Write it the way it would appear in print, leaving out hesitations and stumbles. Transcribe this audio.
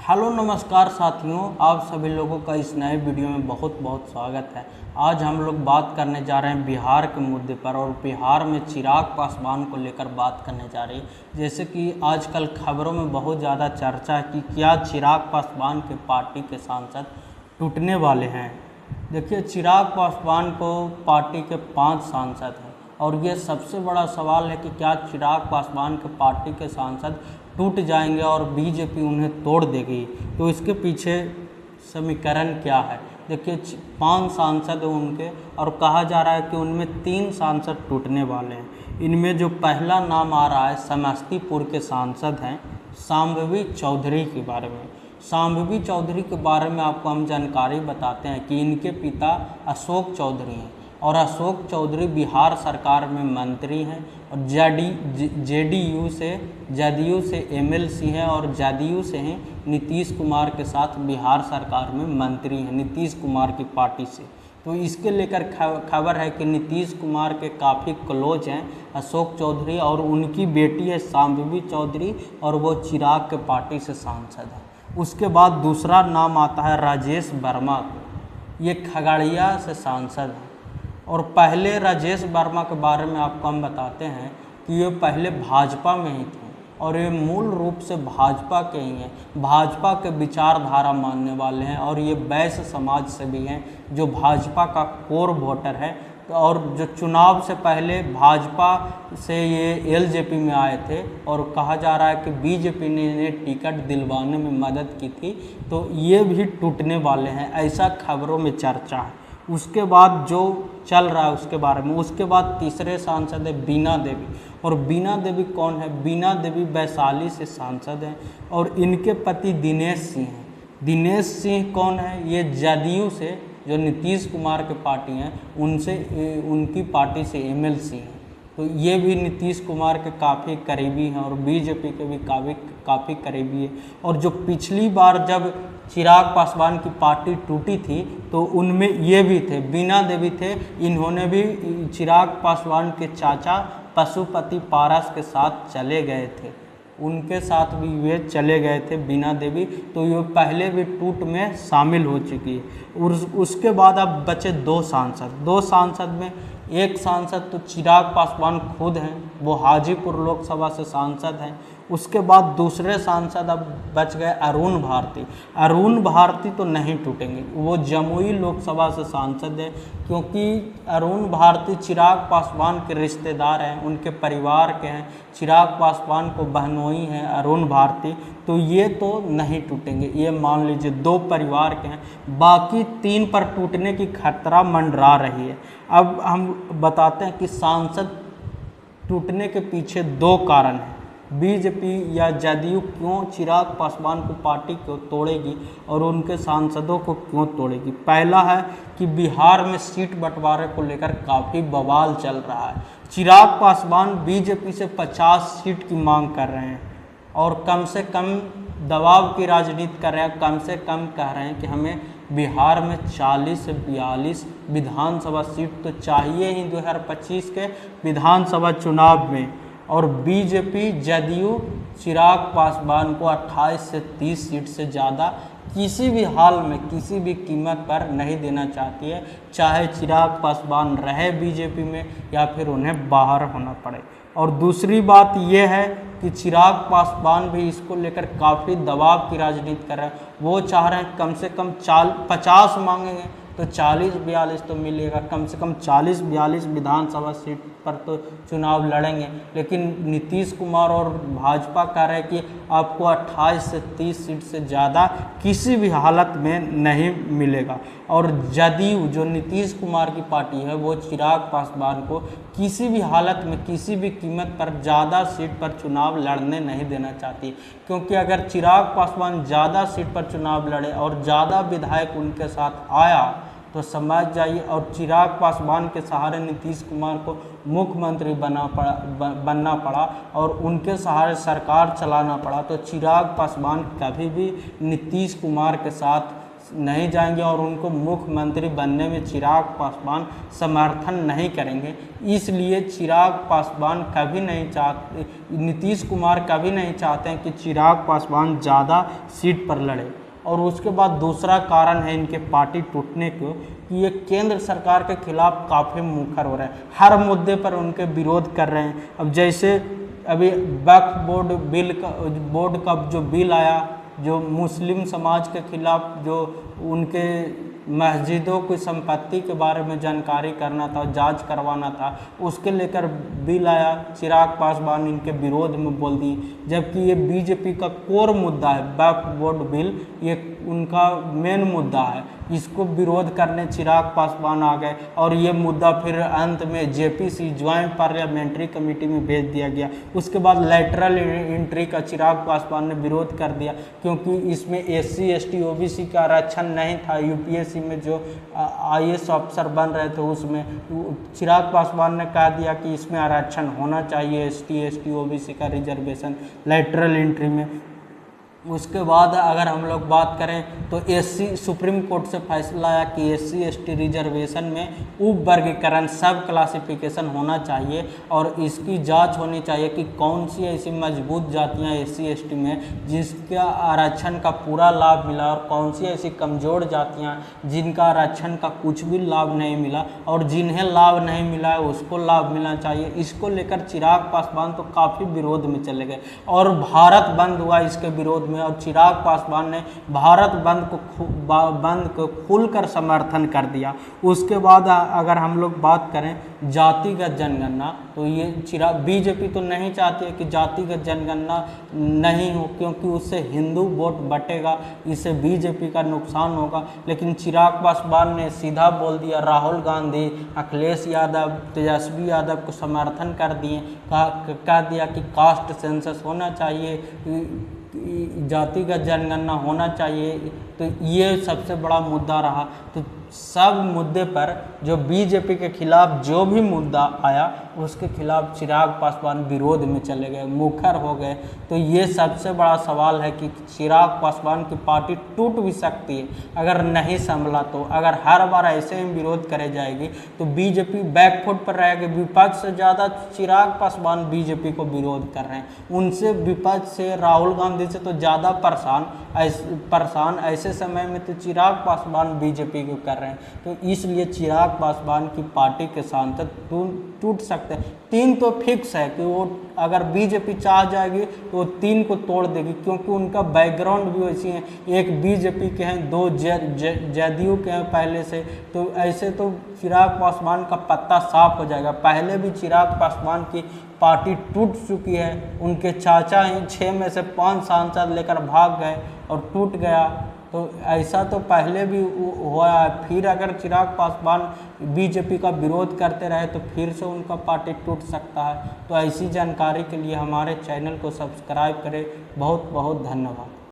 Hello नमस्कार साथियों, आप सभी लोगों का इस नए वीडियो में बहुत बहुत स्वागत है। आज हम लोग बात करने जा रहे हैं बिहार के मुद्दे पर और बिहार में चिराग पासवान को लेकर बात करने जा रही है। जैसे कि आजकल खबरों में बहुत ज़्यादा चर्चा है कि क्या चिराग पासवान के पार्टी के सांसद टूटने वाले हैं। देखिए, चिराग पासवान को पार्टी के 5 सांसद हैं और ये सबसे बड़ा सवाल है कि क्या चिराग पासवान के पार्टी के सांसद टूट जाएंगे और बीजेपी उन्हें तोड़ देगी। तो इसके पीछे समीकरण क्या है। देखिए, 5 सांसद हैं उनके और कहा जा रहा है कि उनमें 3 सांसद टूटने वाले हैं। इनमें जो पहला नाम आ रहा है समस्तीपुर के सांसद हैं शांभवी चौधरी के बारे में। शांभवी चौधरी के बारे में आपको हम जानकारी बताते हैं कि इनके पिता अशोक चौधरी हैं और अशोक चौधरी बिहार सरकार में मंत्री हैं और जदयू से एमएलसी हैं और जदयू से हैं नीतीश कुमार के साथ बिहार सरकार में मंत्री हैं, नीतीश कुमार की पार्टी से। तो इसके लेकर खबर है कि नीतीश कुमार के काफ़ी क्लोज हैं अशोक चौधरी और उनकी बेटी है शांभवी चौधरी और वो चिराग के पार्टी से सांसद है। उसके बाद दूसरा नाम आता है राजेश वर्मा को, ये खगड़िया से सांसद हैं। और पहले राजेश वर्मा के बारे में आपको हम बताते हैं कि ये पहले भाजपा में ही थे और ये मूल रूप से भाजपा के ही हैं, भाजपा के विचारधारा मानने वाले हैं और ये वैश्य समाज से भी हैं जो भाजपा का कोर वोटर है। और जो चुनाव से पहले भाजपा से ये एलजेपी में आए थे और कहा जा रहा है कि बीजेपी ने इन्हें टिकट दिलवाने में मदद की थी। तो ये भी टूटने वाले हैं, ऐसा खबरों में चर्चा है। उसके बाद जो चल रहा है उसके बारे में, उसके बाद तीसरे सांसद है बीना देवी। और बीना देवी कौन है? बीना देवी वैशाली से सांसद हैं और इनके पति दिनेश सिंह हैं। दिनेश सिंह कौन है? ये जदयू से, जो नीतीश कुमार के पार्टी हैं, उनकी पार्टी से एमएलसी हैं। तो ये भी नीतीश कुमार के काफ़ी करीबी हैं और बीजेपी के भी काफ़ी करीबी है। और जो पिछली बार जब चिराग पासवान की पार्टी टूटी थी तो उनमें ये भी थे, बीना देवी थे। इन्होंने भी चिराग पासवान के चाचा पशुपति पारस के साथ चले गए थे, उनके साथ भी वे चले गए थे बीना देवी। तो ये पहले भी टूट में शामिल हो चुकी है। और उसके बाद अब बचे 2 सांसद में एक सांसद तो चिराग पासवान खुद हैं, वो हाजीपुर लोकसभा से सांसद हैं। उसके बाद दूसरे सांसद अब बच गए अरुण भारती। अरुण भारती तो नहीं टूटेंगे, वो जमुई लोकसभा से सांसद है क्योंकि अरुण भारती चिराग पासवान के रिश्तेदार हैं, उनके परिवार के हैं। चिराग पासवान को बहनोई हैं अरुण भारती, तो ये तो नहीं टूटेंगे। ये मान लीजिए 2 परिवार के हैं, बाकी 3 पर टूटने की खतरा मंडरा रही है। अब हम बताते हैं कि सांसद टूटने के पीछे 2 कारण हैं। बीजेपी या जदयू क्यों चिराग पासवान को पार्टी को तोड़ेगी और उनके सांसदों को क्यों तोड़ेगी। पहला है कि बिहार में सीट बंटवारे को लेकर काफ़ी बवाल चल रहा है। चिराग पासवान बीजेपी से 50 सीट की मांग कर रहे हैं और कम से कम दबाव की राजनीति कर रहे हैं। कम से कम कह रहे हैं कि हमें बिहार में 40 से 42 विधानसभा सीट तो चाहिए ही 2025 के विधानसभा चुनाव में। और बीजेपी जदयू चिराग पासवान को 28 से 30 सीट से ज़्यादा किसी भी हाल में किसी भी कीमत पर नहीं देना चाहती है, चाहे चिराग पासवान रहे बीजेपी में या फिर उन्हें बाहर होना पड़े। और दूसरी बात यह है कि चिराग पासवान भी इसको लेकर काफ़ी दबाव की राजनीति कर रहे हैं। वो चाह रहे हैं कम से कम 50 मांगेंगे तो 40-42 तो मिलेगा, कम से कम 40-42 विधानसभा सीट पर तो चुनाव लड़ेंगे। लेकिन नीतीश कुमार और भाजपा कह रहे हैं कि आपको 28 से 30 सीट से ज़्यादा किसी भी हालत में नहीं मिलेगा। और जदयू जो नीतीश कुमार की पार्टी है वो चिराग पासवान को किसी भी हालत में किसी भी कीमत पर ज़्यादा सीट पर चुनाव लड़ने नहीं देना चाहती, क्योंकि अगर चिराग पासवान ज़्यादा सीट पर चुनाव लड़े और ज़्यादा विधायक उनके साथ आया तो समझ जाइए, और चिराग पासवान के सहारे नीतीश कुमार को मुख्यमंत्री बनना पड़ा और उनके सहारे सरकार चलाना पड़ा, तो चिराग पासवान कभी भी नीतीश कुमार के साथ नहीं जाएंगे और उनको मुख्यमंत्री बनने में चिराग पासवान समर्थन नहीं करेंगे। इसलिए चिराग पासवान कभी नहीं चाहते, नीतीश कुमार कभी नहीं चाहते हैं कि चिराग पासवान ज़्यादा सीट पर लड़े। और उसके बाद दूसरा कारण है इनके पार्टी टूटने को कि ये केंद्र सरकार के खिलाफ काफ़ी मुखर हो रहे हैं, हर मुद्दे पर उनके विरोध कर रहे हैं। अब जैसे अभी वक्फ बोर्ड का जो बिल आया, जो मुस्लिम समाज के खिलाफ, जो उनके मस्जिदों की संपत्ति के बारे में जानकारी करना था, जांच करवाना था, उसके लेकर बिल आया, चिराग पासवान इनके विरोध में बोल दिए। जबकि ये बीजेपी का कोर मुद्दा है, वक्फ बोर्ड बिल ये उनका मेन मुद्दा है, इसको विरोध करने चिराग पासवान आ गए और ये मुद्दा फिर अंत में जेपीसी ज्वाइंट पार्लियामेंट्री कमेटी में भेज दिया गया। उसके बाद लेटरल एंट्री का चिराग पासवान ने विरोध कर दिया, क्योंकि इसमें SC ST OBC का आरक्षण नहीं था। यूपीएससी में जो IAS अफसर बन रहे थे उसमें चिराग पासवान ने कह दिया कि इसमें आरक्षण होना चाहिए, ST ST OBC का रिजर्वेशन लेटरल एंट्री में। उसके बाद अगर हम लोग बात करें तो सुप्रीम कोर्ट से फैसला आया कि SC ST रिजर्वेशन में उप वर्गीकरण सब क्लासिफिकेशन होना चाहिए और इसकी जांच होनी चाहिए कि कौन सी ऐसी मजबूत जातियां SC ST में जिसका आरक्षण का पूरा लाभ मिला और कौन सी ऐसी कमज़ोर जातियां जिनका आरक्षण का कुछ भी लाभ नहीं मिला और जिन्हें लाभ नहीं मिला है उसको लाभ मिलना चाहिए। इसको लेकर चिराग पासवान तो काफ़ी विरोध में चले गए और भारत बंद हुआ इसके विरोध में, और चिराग पासवान ने भारत बंद को खुलकर समर्थन कर दिया। उसके बाद अगर हम लोग बात करें जातिगत जनगणना, तो ये बीजेपी तो नहीं चाहती है कि जातिगत जनगणना नहीं हो, क्योंकि उससे हिंदू वोट बटेगा, इससे बीजेपी का नुकसान होगा। लेकिन चिराग पासवान ने सीधा बोल दिया, राहुल गांधी, अखिलेश यादव, तेजस्वी यादव को समर्थन कर दिए, कह दिया कि कास्ट सेंसस होना चाहिए, जातिगत जनगणना होना चाहिए। तो ये सबसे बड़ा मुद्दा रहा। तो सब मुद्दे पर जो बीजेपी के खिलाफ जो भी मुद्दा आया उसके खिलाफ चिराग पासवान विरोध में चले गए, मुखर हो गए। तो ये सबसे बड़ा सवाल है कि चिराग पासवान की पार्टी टूट भी सकती है अगर नहीं संभला तो। अगर हर बार ऐसे ही विरोध करे जाएगी तो बीजेपी बैकफुट पर रहेगी। विपक्ष से ज़्यादा चिराग पासवान बीजेपी को विरोध कर रहे हैं, उनसे विपक्ष से राहुल गांधी से तो ज़्यादा परेशान ऐसे समय में तो चिराग पासवान बीजेपी को कर रहे हैं। तो इसलिए चिराग पासवान की पार्टी के सांसद टूट सकते हैं। 3 तो फिक्स है कि वो अगर बीजेपी चाह जाएगी तो वो 3 को तोड़ देगी, क्योंकि उनका बैकग्राउंड भी वैसी है, एक बीजेपी के हैं, 2 जदयू के हैं पहले से। तो ऐसे तो चिराग पासवान का पत्ता साफ हो जाएगा। पहले भी चिराग पासवान की पार्टी टूट चुकी है, उनके चाचा ही 6 में से 5 सांसद लेकर भाग गए और टूट गया। तो ऐसा तो पहले भी हुआ है। फिर अगर चिराग पासवान बीजेपी का विरोध करते रहे तो फिर से उनका पार्टी टूट सकता है। तो ऐसी जानकारी के लिए हमारे चैनल को सब्सक्राइब करें। बहुत बहुत धन्यवाद।